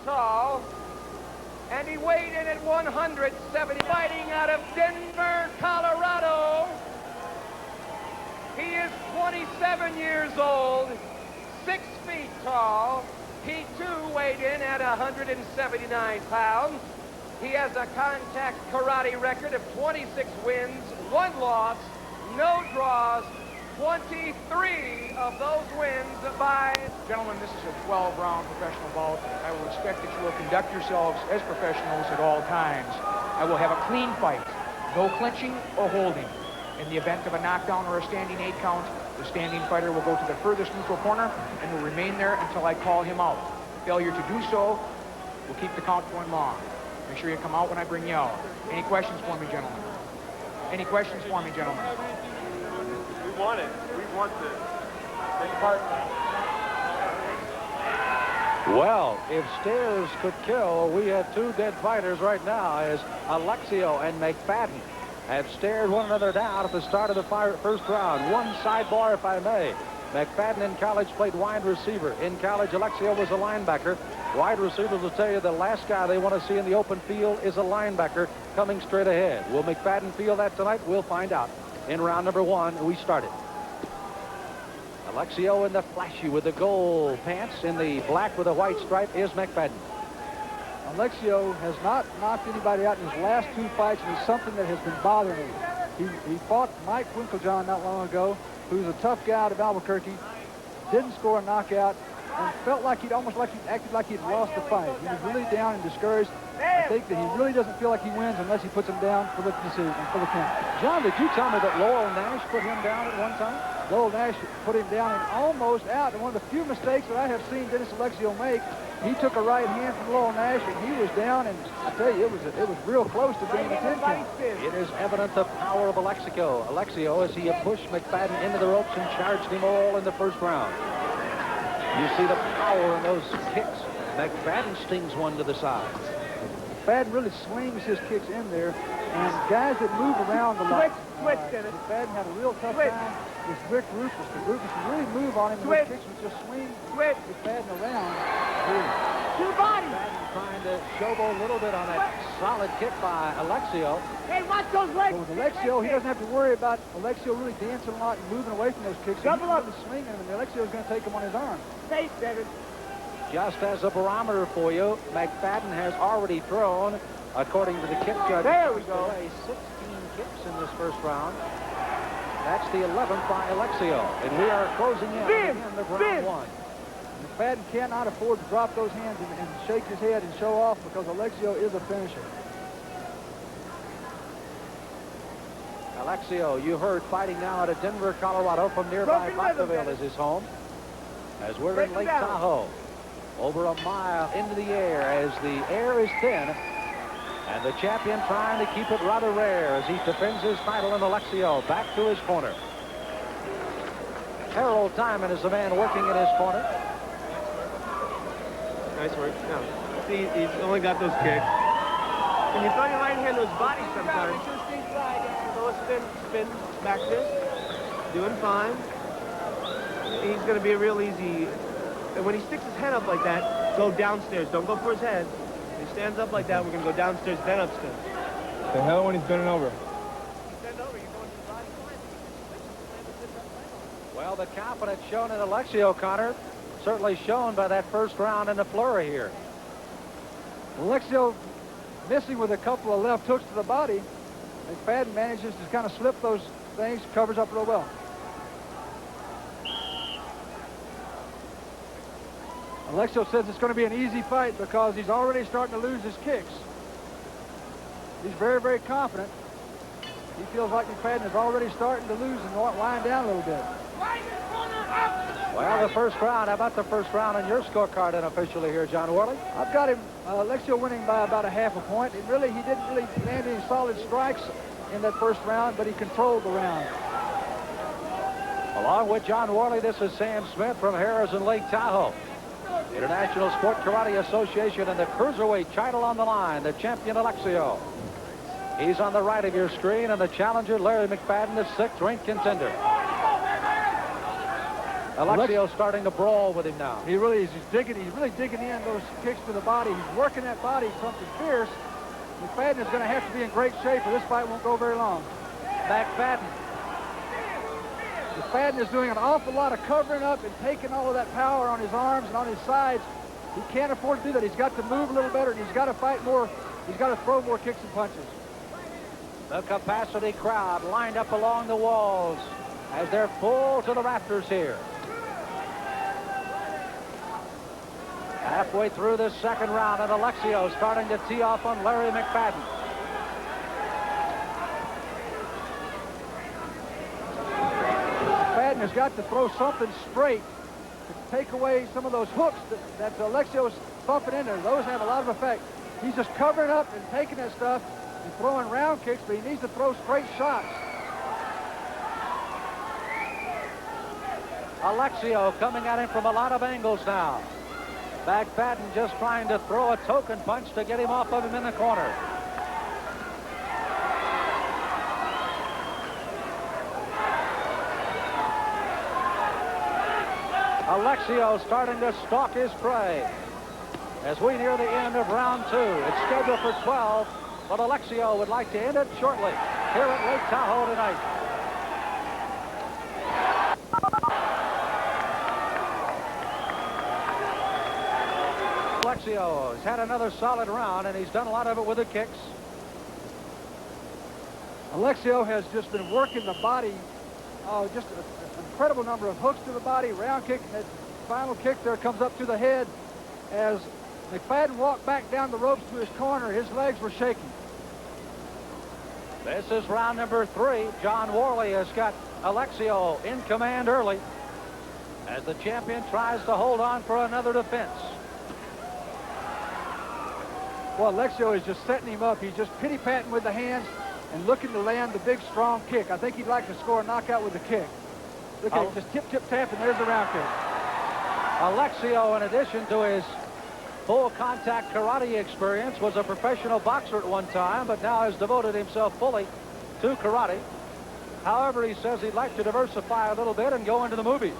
tall, and he weighed in at 170. Fighting out of Denver, Colorado. He is 27 years old, 6 feet tall. He too weighed in at 179 pounds. He has a contact karate record of 26 wins, 1 loss, no draws, 23 of those wins by... Gentlemen, this is a 12-round professional bout. I will expect that you will conduct yourselves as professionals at all times. I will have a clean fight, no clinching or holding. In the event of a knockdown or a standing 8 count, the standing fighter will go to the furthest neutral corner and will remain there until I call him out. Failure to do so will keep the count going long. Make sure you come out when I bring you out. Any questions for me, gentlemen? Any questions for me, gentlemen? We want it. We want to take part. Well, if Stairs could kill, we have 2 dead fighters right now as Alexio and McFadden have stared one another down at the start of the first round. One sidebar, if I may. McFadden in college played wide receiver. In college, Alexio was a linebacker. Wide receivers will tell you the last guy they want to see in the open field is a linebacker coming straight ahead. Will McFadden feel that tonight? We'll find out. In round number 1, we started. Alexio in the flashy with the gold pants. In the black with a white stripe is McFadden. Alexio has not knocked anybody out in his last 2 fights, and it's something that has been bothering him. He fought Mike Winklejohn not long ago, who's a tough guy out of Albuquerque, didn't score a knockout, and felt like he'd acted like he'd lost the fight. He was really down and discouraged. I think that he really doesn't feel like he wins unless he puts him down for the decision, for the count. John, did you tell me that Lowell Nash put him down at one time? Lowell Nash put him down and almost out. And one of the few mistakes that I have seen Dennis Alexio make, he took a right hand from Lowell Nash and he was down, and I tell you, it was real close to being a 10 count. It is evident the power of Alexio as he had pushed McFadden into the ropes and charged him all in the first round. You see the power in those kicks. McFadden stings one to the side. McFadden really swings his kicks in there, and guys that move around a lot. McFadden had a real tough time with Rick Rufus. The Rufus would really move on him, and his kicks would just swing McFadden around. Two bodies. McFadden trying to showboat a little bit on that solid kick by Alexio. Hey, watch those legs. But with Alexio, he doesn't have to worry about Alexio really dancing a lot and moving away from those kicks. Double up. He's really swinging, and Alexio's going to take him on his arm. Face, David. Just as a barometer for you, McFadden has already thrown, according to the kick judge, there we go. 16 kicks in this first round. That's the 11th by Alexio, and we are closing in on the round 1. McFadden cannot afford to drop those hands and shake his head and show off, because Alexio is a finisher. Alexio, you heard, fighting now out of Denver, Colorado, from nearby Vacaville is his home. As we're in Lake Tahoe. Over a mile into the air as the air is thin, and the champion trying to keep it rather rare as he defends his title, in Alexio back to his corner. Harold Diamond is the man working in his corner. Nice work. No. See, he's only got those kicks. When you throw your right hand to his body sometimes. So spin, back fist. Doing fine. He's going to be a real easy. And when he sticks his head up like that, go downstairs. Don't go for his head. When he stands up like that, we're going to go downstairs, then upstairs. The hell when he's bending over? Bend over, you're going to the body. Well, the confidence shown in Alexio, Connor, certainly shown by that first round in the flurry here. Alexio missing with a couple of left hooks to the body. McFadden manages to kind of slip those things, covers up real well. Alexio says it's going to be an easy fight because he's already starting to lose his kicks. He's very, very confident. He feels like McFadden is already starting to lose and wind down a little bit. Well, the first round, how about the first round on your scorecard unofficially here, John Worley? I've got him, Alexio winning by about a half a point. He didn't really land any solid strikes in that first round, but he controlled the round. Along with John Worley, this is Sam Smith from Harrison Lake Tahoe. International Sport Karate Association and the Cruiserweight title on the line, the champion Alexio. He's on the right of your screen, and the challenger, Larry McFadden, the 6th ranked contender. Alexio's starting to brawl with him now. He really is. He's really digging in those kicks to the body. He's working that body something fierce. McFadden is going to have to be in great shape or this fight won't go very long. McFadden. McFadden is doing an awful lot of covering up and taking all of that power on his arms and on his sides. He can't afford to do that. He's got to move a little better and he's got to fight more. He's got to throw more kicks and punches. The capacity crowd lined up along the walls as they're full to the rafters here. Halfway through this second round, and Alexio starting to tee off on Larry McFadden. McFadden has got to throw something straight to take away some of those hooks that Alexio's thumping in there. Those have a lot of effect. He's just covering up and taking that stuff and throwing round kicks, but he needs to throw straight shots. Alexio coming at him from a lot of angles now. McFadden just trying to throw a token punch to get him off of him in the corner. Alexio starting to stalk his prey. As we near the end of round 2, it's scheduled for 12, but Alexio would like to end it shortly here at Lake Tahoe tonight. Alexio has had another solid round, and he's done a lot of it with the kicks. Alexio has just been working the body, just an incredible number of hooks to the body, round kick, and that final kick there comes up to the head. As McFadden walked back down the ropes to his corner, his legs were shaking. This is round number 3. John Worley has got Alexio in command early as the champion tries to hold on for another defense. Well, Alexio is just setting him up. He's just pity-patting with the hands and looking to land the big, strong kick. I think he'd like to score a knockout with the kick. Look at him, just tip, tip, tap, and there's the round kick. Alexio, in addition to his full contact karate experience, was a professional boxer at one time, but now has devoted himself fully to karate. However, he says he'd like to diversify a little bit and go into the movies.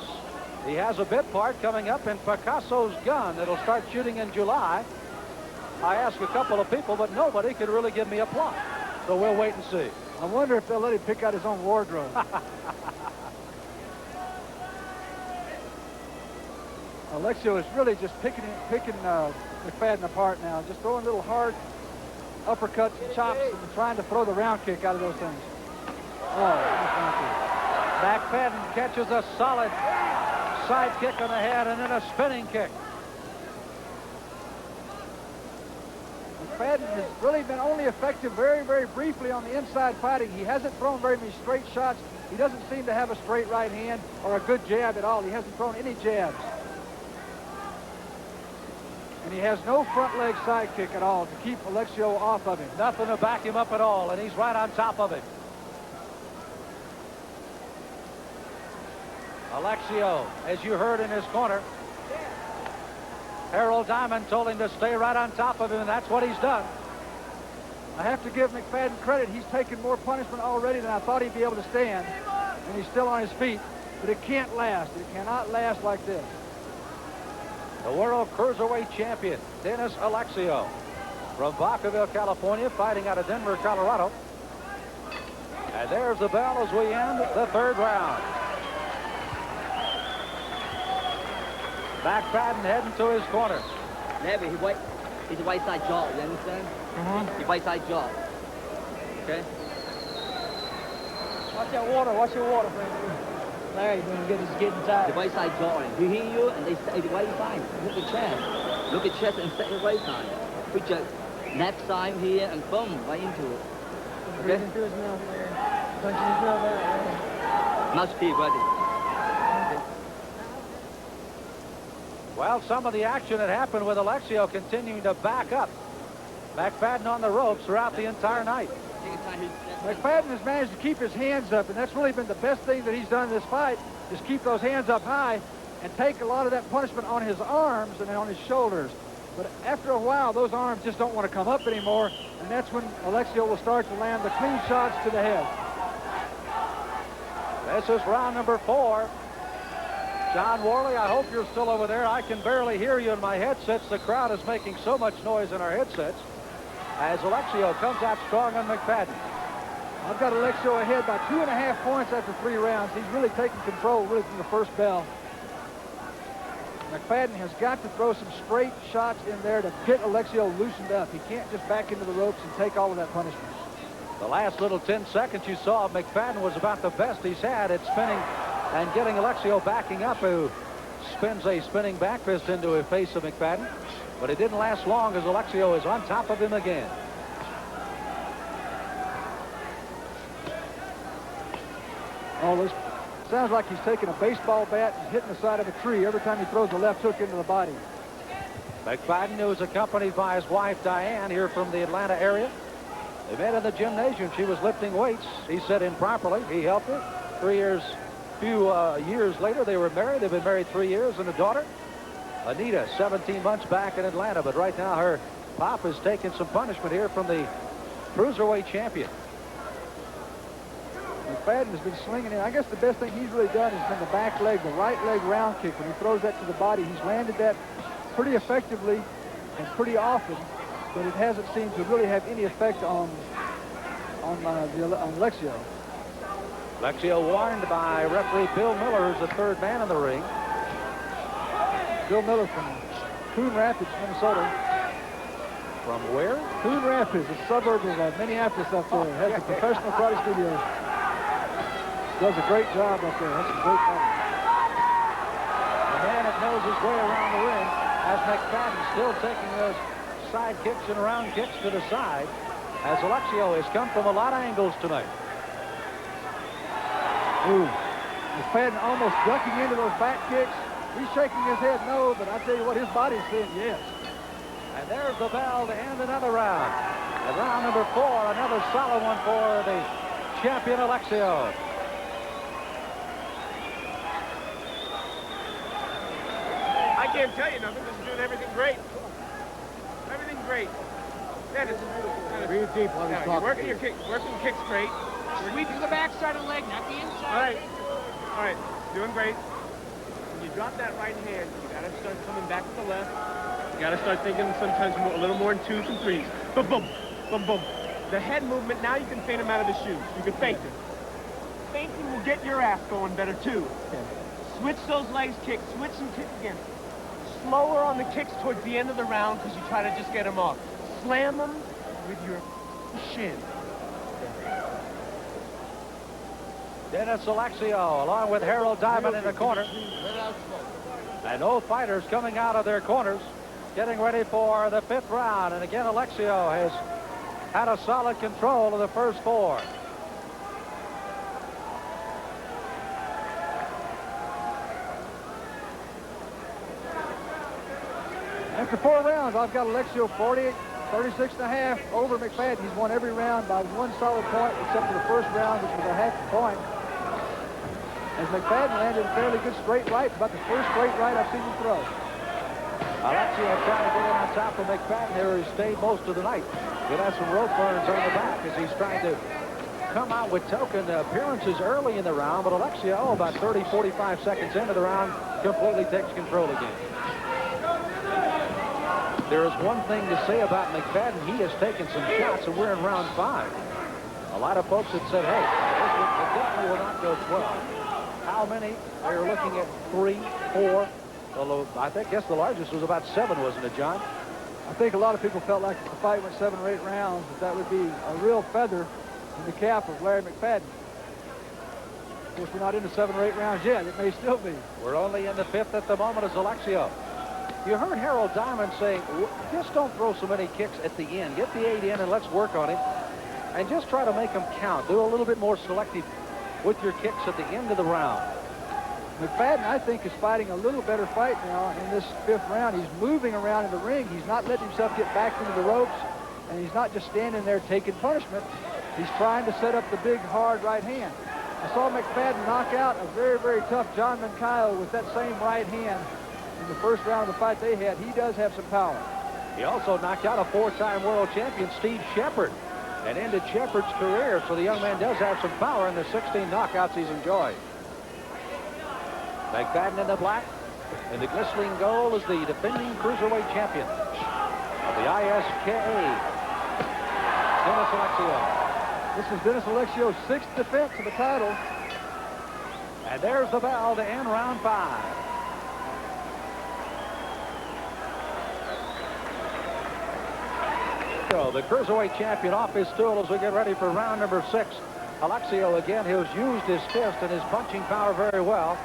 He has a bit part coming up in Picasso's Gun that'll start shooting in July. I asked a couple of people, but nobody could really give me a plot. So we'll wait and see. I wonder if they'll let him pick out his own wardrobe. Alexio is really just picking McFadden apart now, just throwing little hard uppercuts and chops and trying to throw the round kick out of those things. Oh, nice round kick. McFadden catches a solid side kick on the head and then a spinning kick. McFadden has really been only effective very, very briefly on the inside fighting. He hasn't thrown very many straight shots. He doesn't seem to have a straight right hand or a good jab at all. He hasn't thrown any jabs. And he has no front leg side kick at all to keep Alexio off of him. Nothing to back him up at all, and he's right on top of him. Alexio, as you heard in his corner, Harold Diamond told him to stay right on top of him, and that's what he's done. I have to give McFadden credit. He's taken more punishment already than I thought he'd be able to stand. And he's still on his feet. But it can't last. It cannot last like this. The world cruiserweight champion, Dennis Alexio, from Vacaville, California, fighting out of Denver, Colorado. And there's the bell as we end the 3rd round. McFadden heading to his corner. Never, he's a white side jaw, you understand? Mm-hmm. He's white side jaw. Okay? Watch your water, friend. Larry, you're gonna get this getting tired. The white side jaw. We hear you, and they say the white side. Look at chest. Look at chest and set the right side. Put your neck side here and boom, right into it. Breathe into his mouth, Larry. Punch his mouth out, Larry. Must be ready. Well, some of the action that happened with Alexio continuing to back up. McFadden on the ropes throughout the entire night. McFadden has managed to keep his hands up, and that's really been the best thing that he's done in this fight, is keep those hands up high and take a lot of that punishment on his arms and on his shoulders. But after a while, those arms just don't want to come up anymore, and that's when Alexio will start to land the clean shots to the head. This is round number 4. John Worley, I hope you're still over there. I can barely hear you in my headsets. The crowd is making so much noise in our headsets as Alexio comes out strong on McFadden. I've got Alexio ahead by 2.5 points after 3 rounds. He's really taking control really from the first bell. McFadden has got to throw some straight shots in there to get Alexio loosened up. He can't just back into the ropes and take all of that punishment. The last little 10 seconds you saw of McFadden was about the best he's had at spinning and getting Alexio backing up, who spins a spinning back fist into the face of McFadden. But it didn't last long as Alexio is on top of him again. Oh, this sounds like he's taking a baseball bat and hitting the side of a tree every time he throws a left hook into the body. McFadden, who is accompanied by his wife, Diane, here from the Atlanta area. They met in the gymnasium. She was lifting weights. He said improperly. He helped her. Few years later, they were married. They've been married 3 years and a daughter. Anita, 17 months back in Atlanta, but right now her pop is taking some punishment here from the Cruiserweight champion. McFadden has been slinging in. I guess the best thing he's really done has been the back leg, the right leg round kick. When he throws that to the body, he's landed that pretty effectively and pretty often, but it hasn't seemed to really have any effect on Alexio. Alexio warned by referee Bill Miller, who's the third man in the ring. Bill Miller from Coon Rapids, Minnesota. From where? Coon Rapids, a suburb of Minneapolis up there. Has a professional karate studio. Does a great job up there. That's some great fighting. The man that knows his way around the ring as McFadden still taking those side kicks and round kicks to the side as Alexio has come from a lot of angles tonight. Ooh, McFadden almost ducking into those back kicks. He's shaking his head no, but I tell you what, his body's saying yes. And there's the bell to end another round. And round number 4, another solid one for the champion Alexio. I can't tell you nothing. This is doing everything great. Everything great. Dennis. Breathe deep while he's talking. Working your kicks straight. Sweeping the backside of the leg, not the inside. All right. All right. Doing great. When you drop that right hand, you got to start coming back to the left. You got to start thinking sometimes a little more in 2s and 3s. Boom, boom, boom, boom. The head movement, now you can feint him out of the shoes. You can feint him. Feinting will get your ass going better, too. Okay. Switch those legs kicks. Switch and kick again. Slower on the kicks towards the end of the round because you try to just get them off. Slam them with your shin. Dennis Alexio along with Harold Diamond in the corner. And no fighters coming out of their corners, getting ready for the 5th round. And again, Alexio has had a solid control of the first 4. After 4 rounds, I've got Alexio 36.5 over McFadden. He's won every round by 1 solid point, except for the first round, which was a half point. As McFadden landed a fairly good straight right, about the first straight right I've seen him throw. Alexio trying to get in on top of McFadden here. He stayed most of the night. He'll have some rope burns on the back as he's trying to come out with token appearances early in the round, but Alexio, about 30, 45 seconds into the round, completely takes control again. There is one thing to say about McFadden. He has taken some shots, and we're in round 5. A lot of folks had said, hey, this definitely will not go 12. How many? They're looking at 3, 4. Although I guess the largest was about 7, wasn't it, John? I think a lot of people felt like if the fight went 7 or 8 rounds, that would be a real feather in the cap of Larry McFadden. Of course, we're not into 7 or 8 rounds yet. It may still be. We're only in the 5th at the moment as Alexio. You heard Harold Diamond saying, just don't throw so many kicks at the end. Get the 8 in and let's work on him. And just try to make them count. Do a little bit more selective with your kicks at the end of the round. McFadden, I think, is fighting a little better fight now in this 5th round. He's moving around in the ring. He's not letting himself get back into the ropes. And he's not just standing there taking punishment. He's trying to set up the big, hard right hand. I saw McFadden knock out a very, very tough John Mancayo with that same right hand in the first round of the fight they had. He does have some power. He also knocked out a 4-time world champion, Steve Shepard, and ended Shepard's career. So the young man does have some power in the 16 knockouts he's enjoyed. McFadden in the black. In the glistening gold is the defending cruiserweight champion of the ISKA, Dennis Alexio. This is Dennis Alexio's 6th defense of the title. And there's the bell to end round 5. So the cruiserweight champion off his stool as we get ready for round number 6. Alexio again, who's used his fist and his punching power very well,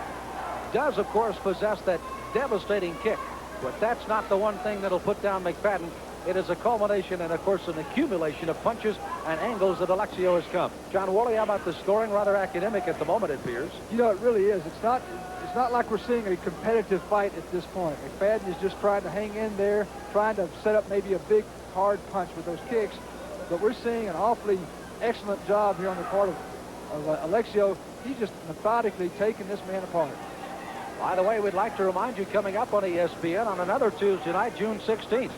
does of course possess that devastating kick, but that's not the one thing that'll put down McFadden. It is a culmination and of course an accumulation of punches and angles that Alexio has come. John Woolley, how about the scoring? Rather academic at the moment, it appears. You know, it really is. It's not like we're seeing a competitive fight at this point. McFadden is just trying to hang in there, trying to set up maybe a big hard punch with those kicks, but we're seeing an awfully excellent job here on the part of Alexio. He's just methodically taking this man apart. By the way, we'd like to remind you, coming up on ESPN on another Tuesday night, June 16th,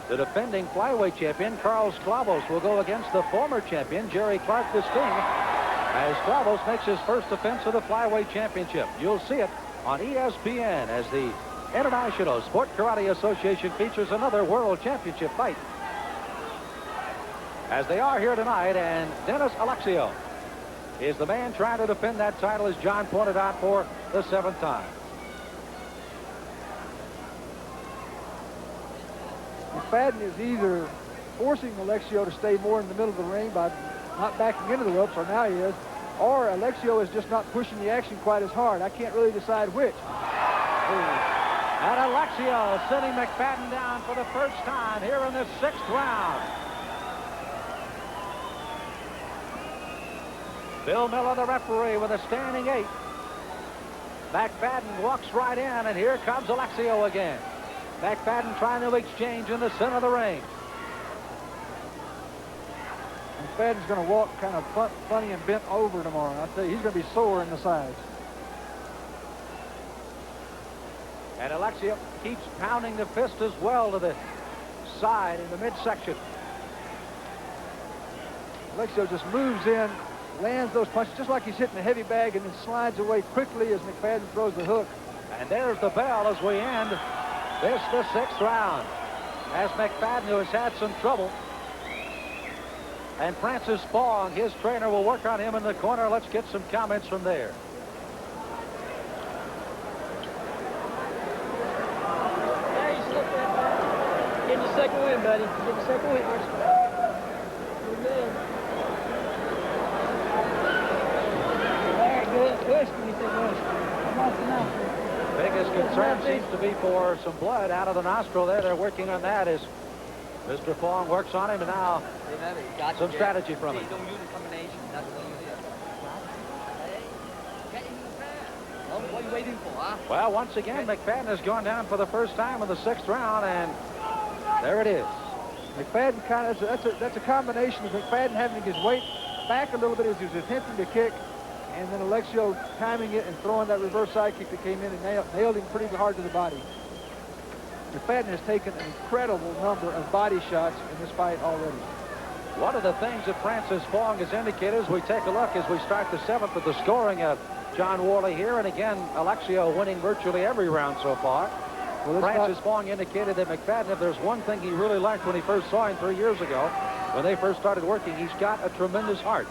the defending flyweight champion, Carl Sklavos, will go against the former champion, Jerry Clark the Sting, as Sklavos makes his first defense of the flyweight championship. You'll see it on ESPN as the International Sport Karate Association features another world championship fight, as they are here tonight, and Dennis Alexio is the man trying to defend that title, as John pointed out, for the 7th time. McFadden is either forcing Alexio to stay more in the middle of the ring by not backing into the ropes, or now he is, or Alexio is just not pushing the action quite as hard. I can't really decide which. And Alexio sending McFadden down for the first time here in this 6th round. Bill Miller, the referee, with a standing 8. McFadden walks right in, and here comes Alexio again. McFadden trying to exchange in the center of the ring. McFadden's going to walk kind of funny and bent over tomorrow. I tell you, he's going to be sore in the sides. And Alexio keeps pounding the fist as well to the side in the midsection. Alexio just moves in, lands those punches just like he's hitting a heavy bag, and then slides away quickly as McFadden throws the hook. And there's the bell as we end this, the 6th round, as McFadden, who has had some trouble, and Francis Fong, his trainer, will work on him in the corner. Let's get some comments from there. Get your second win, buddy. Get your second win. Good man. All right, good. Push. Give me that push. I'm off the nostril. Biggest concern seems to be for some blood out of the nostril there. They're working on that as Mr. Fong works on him, and now some strategy from him. Don't use the combination. That's what you do. Get in the fan. What are you waiting for, huh? Well, once again, McFadden has gone down for the first time in the 6th round, and there it is. McFadden kind of, that's a combination of McFadden having his weight back a little bit as he was attempting to kick, and then Alexio timing it and throwing that reverse side kick that came in and nailed him pretty hard to the body. McFadden has taken an incredible number of body shots in this fight already. One of the things that Francis Fong has indicated as we take a look as we start the 7th with the scoring of John Worley here, and again, Alexio winning virtually every round so far. Well, Francis Fong indicated that McFadden, if there's one thing he really liked when he first saw him 3 years ago, when they first started working, he's got a tremendous heart.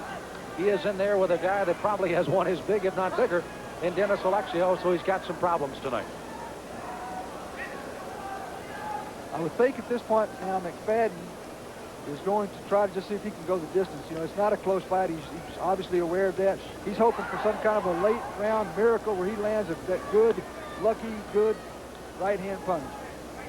He is in there with a guy that probably has one as big, if not bigger, in Dennis Alexio, so he's got some problems tonight. I would think at this point now McFadden is going to try to just see if he can go the distance. You know, it's not a close fight. He's obviously aware of that. He's hoping for some kind of a late round miracle where he lands that good, lucky, good right-hand punch.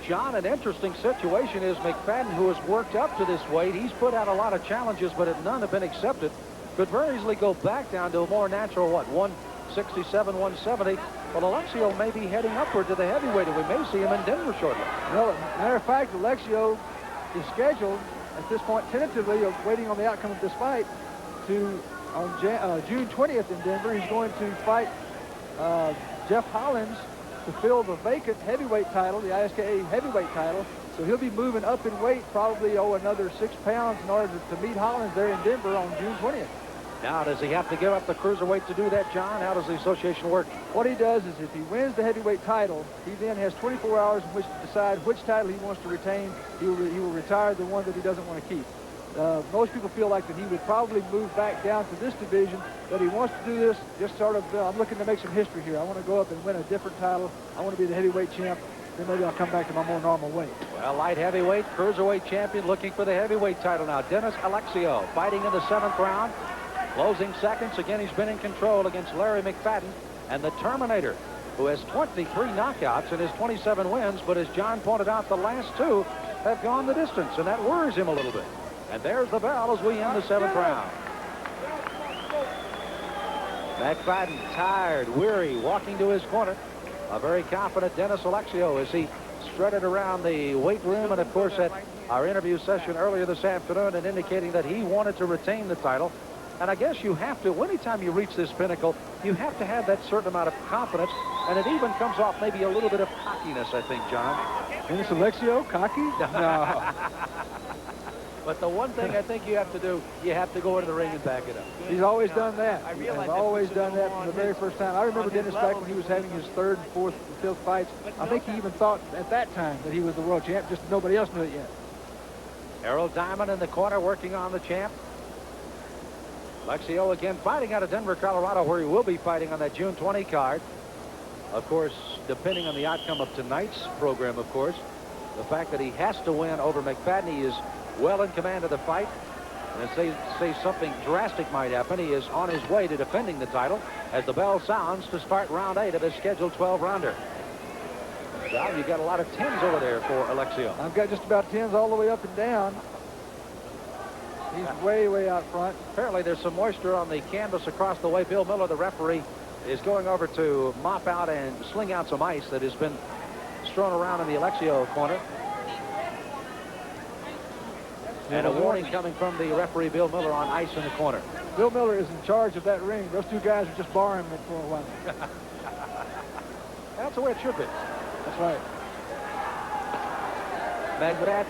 John, an interesting situation is McFadden, who has worked up to this weight. He's put out a lot of challenges, but none have been accepted. Could very easily go back down to a more natural, 167, 170. Well, Alexio may be heading upward to the heavyweight, and we may see him in Denver shortly. Well, matter of fact, Alexio is scheduled at this point tentatively, waiting on the outcome of this fight, to on June 20th in Denver. He's going to fight Jeff Hollins to fill the vacant heavyweight title, the ISKA heavyweight title. So he'll be moving up in weight, probably another 6 pounds in order to meet Hollins there in Denver on June 20th. Now, does he have to give up the cruiserweight to do that, John? How does the association work? What he does is if he wins the heavyweight title, he then has 24 hours in which to decide which title he wants to retain. He will retire the one that he doesn't want to keep. Most people feel like that he would probably move back down to this division, but he wants to do this just sort of, I'm looking to make some history here. I want to go up and win a different title. I want to be the heavyweight champ. Then maybe I'll come back to my more normal weight. Well, light heavyweight, cruiserweight champion looking for the heavyweight title now. Dennis Alexio fighting in the 7th round. Closing seconds. Again, he's been in control against Larry McFadden. And the Terminator, who has 23 knockouts in his 27 wins, but as John pointed out, the last 2 have gone the distance, and that worries him a little bit. And there's the bell as we end the 7th round. McFadden, tired, weary, walking to his corner. A very confident Dennis Alexio as he strutted around the weight room, and of course at our interview session earlier this afternoon, and indicating that he wanted to retain the title. And I guess you have to, anytime you reach this pinnacle, you have to have that certain amount of confidence, and it even comes off maybe a little bit of cockiness, I think, John. Dennis Alexio, cocky? No. But the one thing I think you have to do, you have to go into the ring and back it up. He's always done that. He's always done that from the very first time. I remember Dennis back when he was having his 3rd, 4th, and 5th fights. I think he even thought at that time that he was the world champ, just nobody else knew it yet. Errol Diamond in the corner working on the champ. Alexio again fighting out of Denver, Colorado, where he will be fighting on that June 20 card. Of course, depending on the outcome of tonight's program, of course, the fact that he has to win over McFadden, he is well in command of the fight. And say something drastic might happen, he is on his way to defending the title as the bell sounds to start round 8 of his scheduled 12-rounder. John, you got a lot of 10s over there for Alexio. I've got just about 10s all the way up and down. He's way, way out front. Apparently there's some moisture on the canvas across the way. Bill Miller, the referee, is going over to mop out and sling out some ice that has been strewn around in the Alexio corner. And a warning coming from the referee, Bill Miller, on ice in the corner. Bill Miller is in charge of that ring. Those 2 guys are just borrowing it for a while. That's the way it should be. That's right. McFadden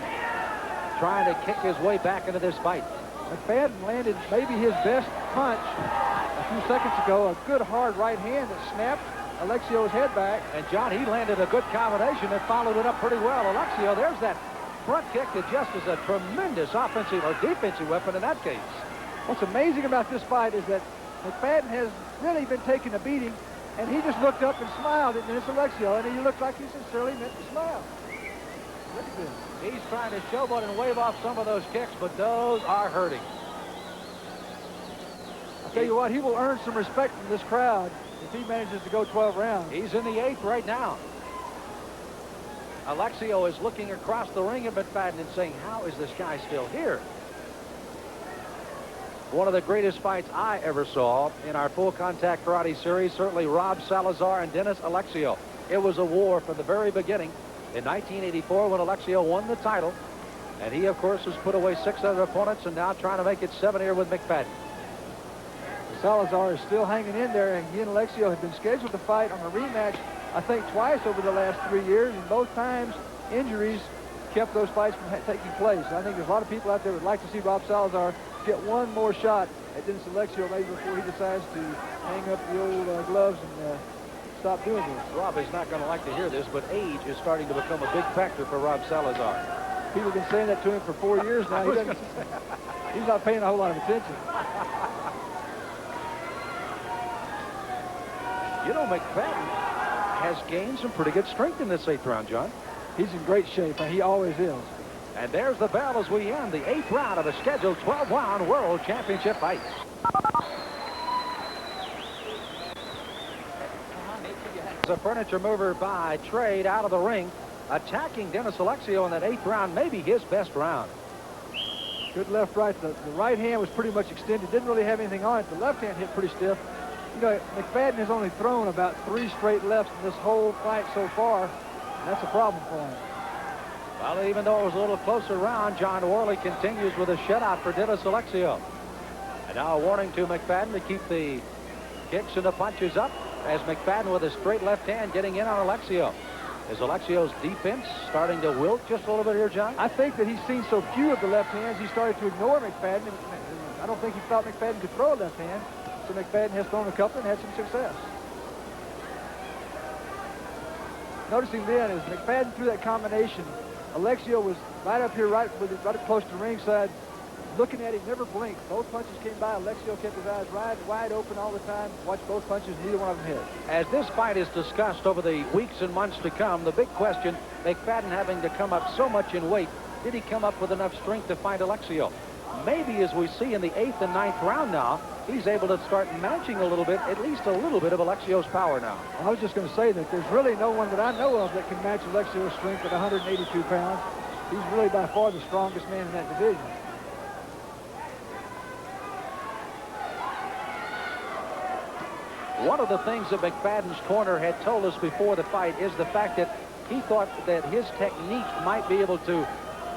trying to kick his way back into this fight. McFadden landed maybe his best punch a few seconds ago. A good hard right hand that snapped Alexio's head back. And John, he landed a good combination and followed it up pretty well. Alexio, there's that front kick that just is a tremendous offensive or defensive weapon in that case. What's amazing about this fight is that McFadden has really been taking a beating, and he just looked up and smiled at Dennis Alexio, and he looked like he sincerely meant to smile. Look at this. He's trying to showboat and wave off some of those kicks, but those are hurting. I'll tell you what, he will earn some respect from this crowd if he manages to go 12 rounds. He's in the 8th right now. Alexio is looking across the ring at McFadden and saying, how is this guy still here? One of the greatest fights I ever saw in our full contact karate series, certainly Rob Salazar and Dennis Alexio. It was a war from the very beginning. In 1984, when Alexio won the title, and he, of course, has put away 6 other opponents and now trying to make it 7 here with McFadden. Salazar is still hanging in there, and he and Alexio have been scheduled to fight on a rematch, I think, twice over the last 3 years, and both times injuries kept those fights from taking place. I think there's a lot of people out there who would like to see Rob Salazar get one more shot at Dennis Alexio maybe before he decides to hang up the old gloves and stop doing this. Rob is not going to like to hear this, but age is starting to become a big factor for Rob Salazar. People have been saying that to him for 4 years now. He's not paying a whole lot of attention. You know, McFadden has gained some pretty good strength in this 8th round, John. He's in great shape, and he always is. And there's the bell as we end the 8th round of a scheduled 12-round World Championship fight. A furniture mover by trade out of the ring, attacking Dennis Alexio in that 8th round, maybe his best round. Good left right. The right hand was pretty much extended. Didn't really have anything on it. The left hand hit pretty stiff. You know, McFadden has only thrown about 3 straight lefts in this whole fight so far. And that's a problem for him. Well, even though it was a little closer round, John Worley continues with a shutout for Dennis Alexio. And now a warning to McFadden to keep the kicks and the punches up, as McFadden with a straight left hand getting in on Alexio. Is Alexio's defense starting to wilt just a little bit here, John? I think that he's seen so few of the left hands, he started to ignore McFadden. I don't think he thought McFadden could throw a left hand, so McFadden has thrown a couple and had some success. Noticing then, as McFadden threw that combination, Alexio was right up here, right up close to ringside, looking at him, never blinked. Both punches came by. Alexio kept his eyes wide open all the time. Watched both punches, neither one of them hit. As this fight is discussed over the weeks and months to come, the big question, McFadden having to come up so much in weight, did he come up with enough strength to fight Alexio? Maybe, as we see in the 8th and 9th round now, he's able to start matching a little bit, at least a little bit of Alexio's power now. I was just going to say that there's really no one that I know of that can match Alexio's strength at 182 pounds. He's really by far the strongest man in that division. One of the things that McFadden's corner had told us before the fight is the fact that he thought that his technique might be able to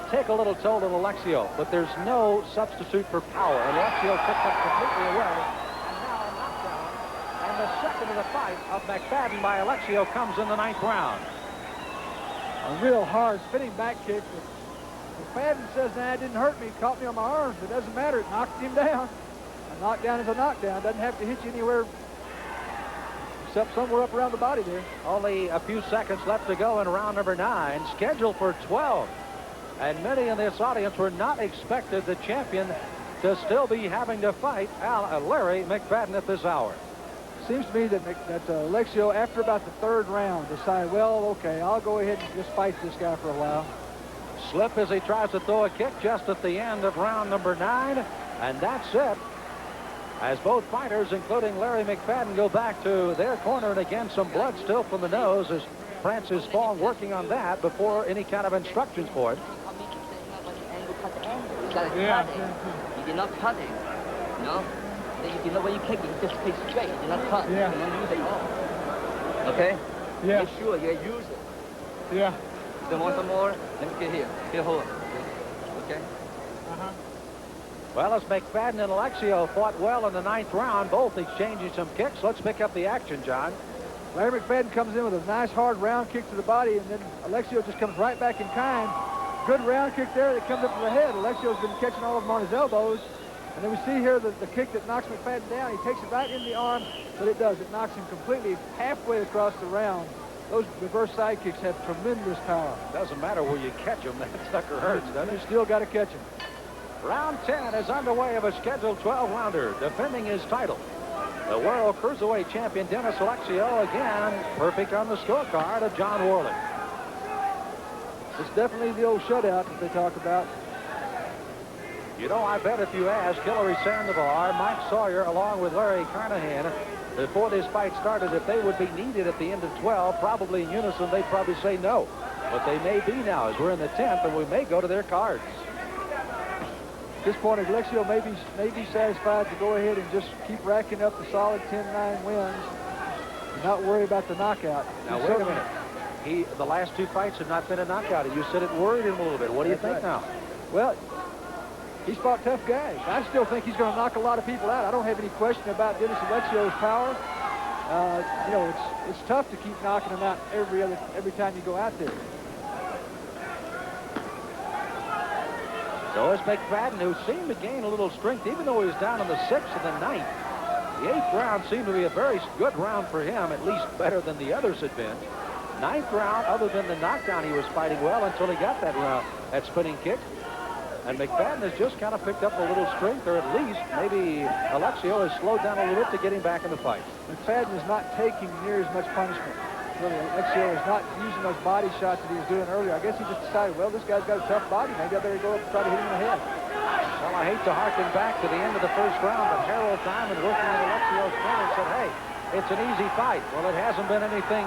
take a little toll on Alexio, but there's no substitute for power. And Alexio picked up completely away, and now a knockdown. And the second of the fight of McFadden by Alexio comes in the 9th round. A real hard spinning back kick. McFadden says, nah, it didn't hurt me. Caught me on my arms, but it doesn't matter. It knocked him down. A knockdown is a knockdown. Doesn't have to hit you anywhere except somewhere up around the body there. Only a few seconds left to go in round number 9, scheduled for 12. And many in this audience were not expected the champion to still be having to fight Larry McFadden at this hour. Seems to me that Alexio, after about the 3rd round, decided, well, okay, I'll go ahead and just fight this guy for a while. Slip as he tries to throw a kick just at the end of round number 9, and that's it. As both fighters, including Larry McFadden, go back to their corner, and again, some blood still from the nose as Francis Fong working on that before any kind of instructions for it. You did not cut it. No? You did not, when you kick it, you just stay straight. You did not cut. Yeah. You don't use it all. Okay? Yeah. Make sure you use it. Yeah. You don't want some more? Let me get here. Here, hold on. Okay? Well, as McFadden and Alexio fought well in the 9th round, both exchanging some kicks. Let's pick up the action, John. Larry McFadden comes in with a nice hard round kick to the body, and then Alexio just comes right back in kind. Good round kick there that comes up to the head. Alexio's been catching all of them on his elbows. And then we see here the kick that knocks McFadden down. He takes it right in the arm, but it does. It knocks him completely halfway across the round. Those reverse side kicks have tremendous power. Doesn't matter where you catch them, that sucker hurts, doesn't You it? still got to catch him. Round 10 is underway of a scheduled 12-rounder, defending his title. The World Cruiserweight champion, Dennis Alexio, again, perfect on the scorecard of John Worley. It's definitely the old shutout that they talk about. You know, I bet if you ask Hillary Sandoval, Mike Sawyer, along with Larry Carnahan, before this fight started, if they would be needed at the end of 12, probably in unison, they'd probably say no. But they may be now, as we're in the 10th, and we may go to their cards. At this point, Alexio may be satisfied to go ahead and just keep racking up the solid 10-9 wins and not worry about the knockout. Now, wait a minute. The last 2 fights have not been a knockout. You said it worried him a little bit. What do you think now? Well, he's fought tough guys. I still think he's going to knock a lot of people out. I don't have any question about Dennis Alexio's power. You know, it's tough to keep knocking them out every time you go out there. So is McFadden, who seemed to gain a little strength, even though he was down in the 6th and the 9th. The 8th round seemed to be a very good round for him, at least better than the others had been. 9th round, other than the knockdown, he was fighting well until he got that spinning kick. And McFadden has just kind of picked up a little strength, or at least maybe Alexio has slowed down a little bit to get him back in the fight. McFadden is not taking near as much punishment. Really, Alexio is not using those body shots that he was doing earlier. I guess he just decided, well, this guy's got a tough body. Maybe I better go up and try to hit him in the head. Well, I hate to harken back to the end of the 1st round, but Harold Diamond, working on Alexio's corner, said, hey, it's an easy fight. Well, it hasn't been anything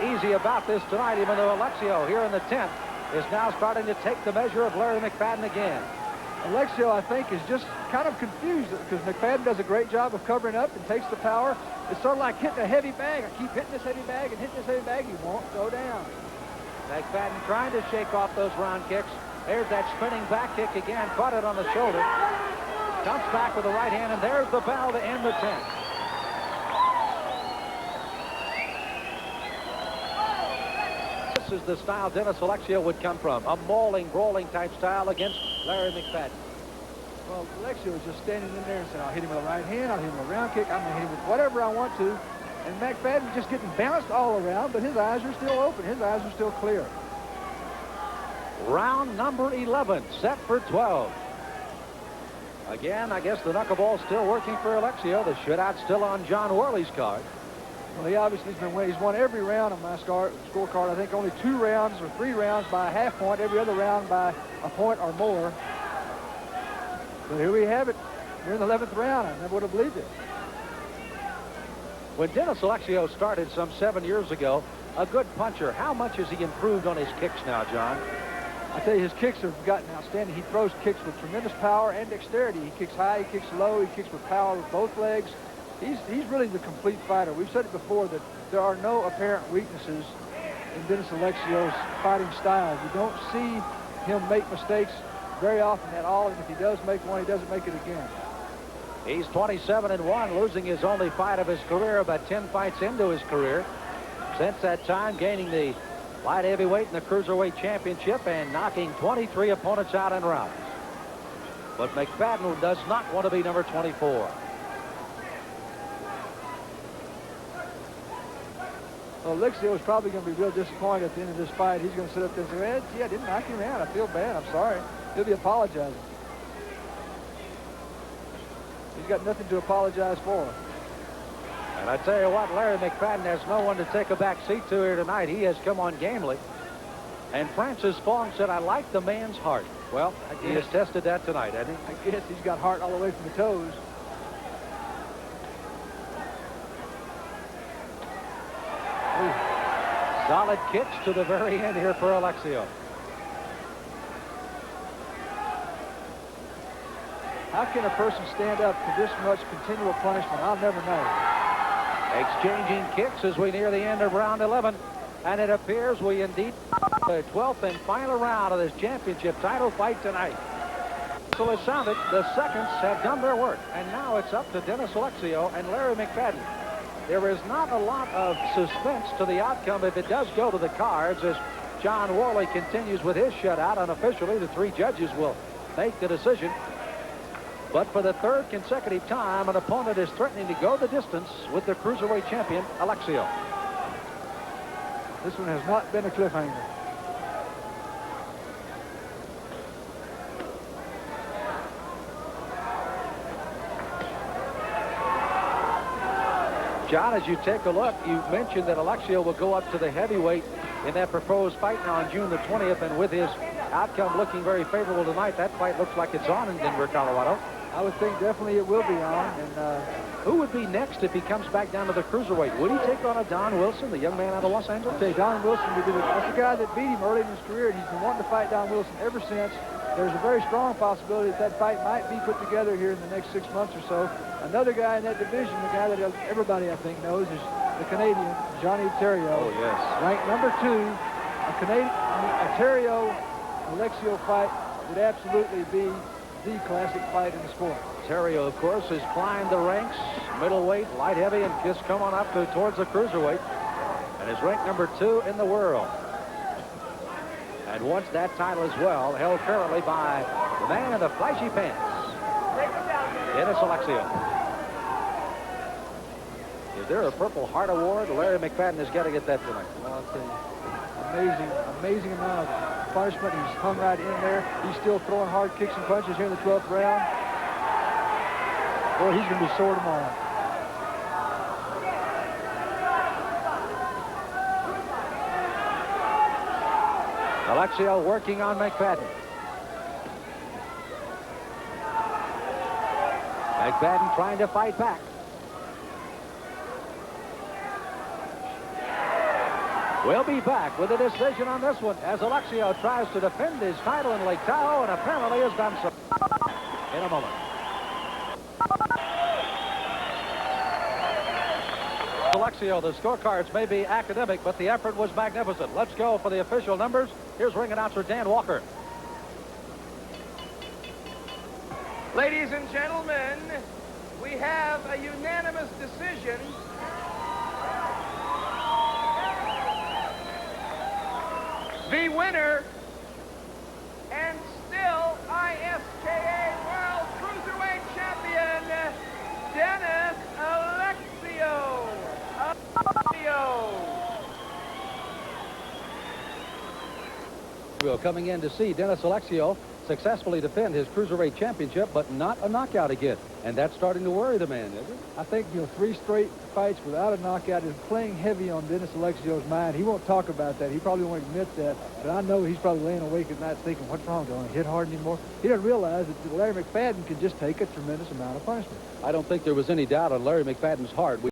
easy about this tonight, even though Alexio here in the 10th is now starting to take the measure of Larry McFadden again. Alexio, I think, is just kind of confused because McFadden does a great job of covering up and takes the power. It's sort of like hitting a heavy bag. I keep hitting this heavy bag and hitting this heavy bag. He won't go down. McFadden trying to shake off those round kicks. There's that spinning back kick again. Caught it on the shoulder. Jumps back with the right hand, and there's the bell to end the 10th. This is the style Dennis Alexio would come from. A mauling, brawling type style against Larry McFadden. Well, Alexio was just standing in there and saying, I'll hit him with a right hand, I'll hit him with a round kick, I'm going to hit him with whatever I want to. And McFadden just getting bounced all around, but his eyes are still open. His eyes are still clear. Round number 11, set for 12. Again, I guess the knuckleball's still working for Alexio. The shutout still on John Worley's card. Well, he obviously has been winning. He's won every round on my scorecard. I think only 2 rounds or 3 rounds by a half point, every other round by a point or more. But here we have it. We're in the 11th round. I never would have believed it. When Dennis Alexio started some 7 years ago, a good puncher, how much has he improved on his kicks now, John? I tell you, his kicks have gotten outstanding. He throws kicks with tremendous power and dexterity. He kicks high, he kicks low, he kicks with power with both legs. He's really the complete fighter. We've said it before that there are no apparent weaknesses in Dennis Alexio's fighting style. You don't see him make mistakes very often at all, and if he does make one, he doesn't make it again. He's 27-1, losing his only fight of his career, about 10 fights into his career. Since that time, gaining the light heavyweight and the cruiserweight championship and knocking 23 opponents out in rounds. But McFadden does not want to be number 24. Well, Alexio is probably going to be real disappointed at the end of this fight. He's going to sit up there and say, gee, I didn't knock him out. I feel bad. I'm sorry. He'll be apologizing. He's got nothing to apologize for. And I tell you what, Larry McFadden has no one to take a back seat to here tonight. He has come on gamely. And Francis Fong said, I like the man's heart. Well, he has tested that tonight, hasn't he? I guess he's got heart all the way from the toes. Solid kicks to the very end here for Alexio. How can a person stand up to this much continual punishment? I'll never know. Exchanging kicks as we near the end of round 11. And it appears we indeed the 12th and final round of this championship title fight tonight. So it sounded, the seconds have done their work. And now it's up to Dennis Alexio and Larry McFadden. There is not a lot of suspense to the outcome if it does go to the cards, as John Worley continues with his shutout. Unofficially, the 3 judges will make the decision. But for the 3rd consecutive time, an opponent is threatening to go the distance with the cruiserweight champion, Alexio. This one has not been a cliffhanger. John, as you take a look, you mentioned that Alexio will go up to the heavyweight in that proposed fight now on June the 20th, and with his outcome looking very favorable tonight, that fight looks like it's on in Denver, Colorado. I would think definitely it will be on. And who would be next if he comes back down to the cruiserweight? Would he take on a Don Wilson, the young man out of Los Angeles? I'll tell you, Don Wilson would be that's the guy that beat him early in his career, and he's been wanting to fight Don Wilson ever since. There's a very strong possibility that that fight might be put together here in the next 6 months or so. Another guy in that division, the guy that everybody I think knows, is the Canadian, Johnny Theriault. Oh, yes. Ranked number 2. A Theriault-Alexio fight would absolutely be the classic fight in the sport. Theriault, of course, has climbed the ranks, middleweight, light heavy, and just come on up towards the cruiserweight, and is ranked number 2 in the world. And wants that title as well, held currently by the man in the flashy pants, Dennis Alexio. Is there a Purple Heart Award? Larry McFadden has got to get that tonight. Well, I'll tell you, amazing amount of punishment. He's hung right in there. He's still throwing hard kicks and punches here in the 12th round. Boy, he's going to be sore tomorrow. Alexio working on McFadden. McFadden trying to fight back. We'll be back with a decision on this one as Alexio tries to defend his title in Lake Tahoe, and apparently has done so in a moment. Alexio, the scorecards may be academic, but the effort was magnificent. Let's go for the official numbers. Here's ring announcer Dan Walker. Ladies and gentlemen, we have a unanimous decision. The winner, and still ISKA World Nashville, coming in to see Dennis Alexio successfully defend his Cruiserweight championship, but not a knockout again. And that's starting to worry the man, isn't it? I think, 3 straight fights without a knockout is playing heavy on Dennis Alexio's mind. He won't talk about that. He probably won't admit that. But I know he's probably laying awake at night thinking, what's wrong? Don't I hit hard anymore? He doesn't realize that Larry McFadden can just take a tremendous amount of punishment. I don't think there was any doubt on Larry McFadden's heart.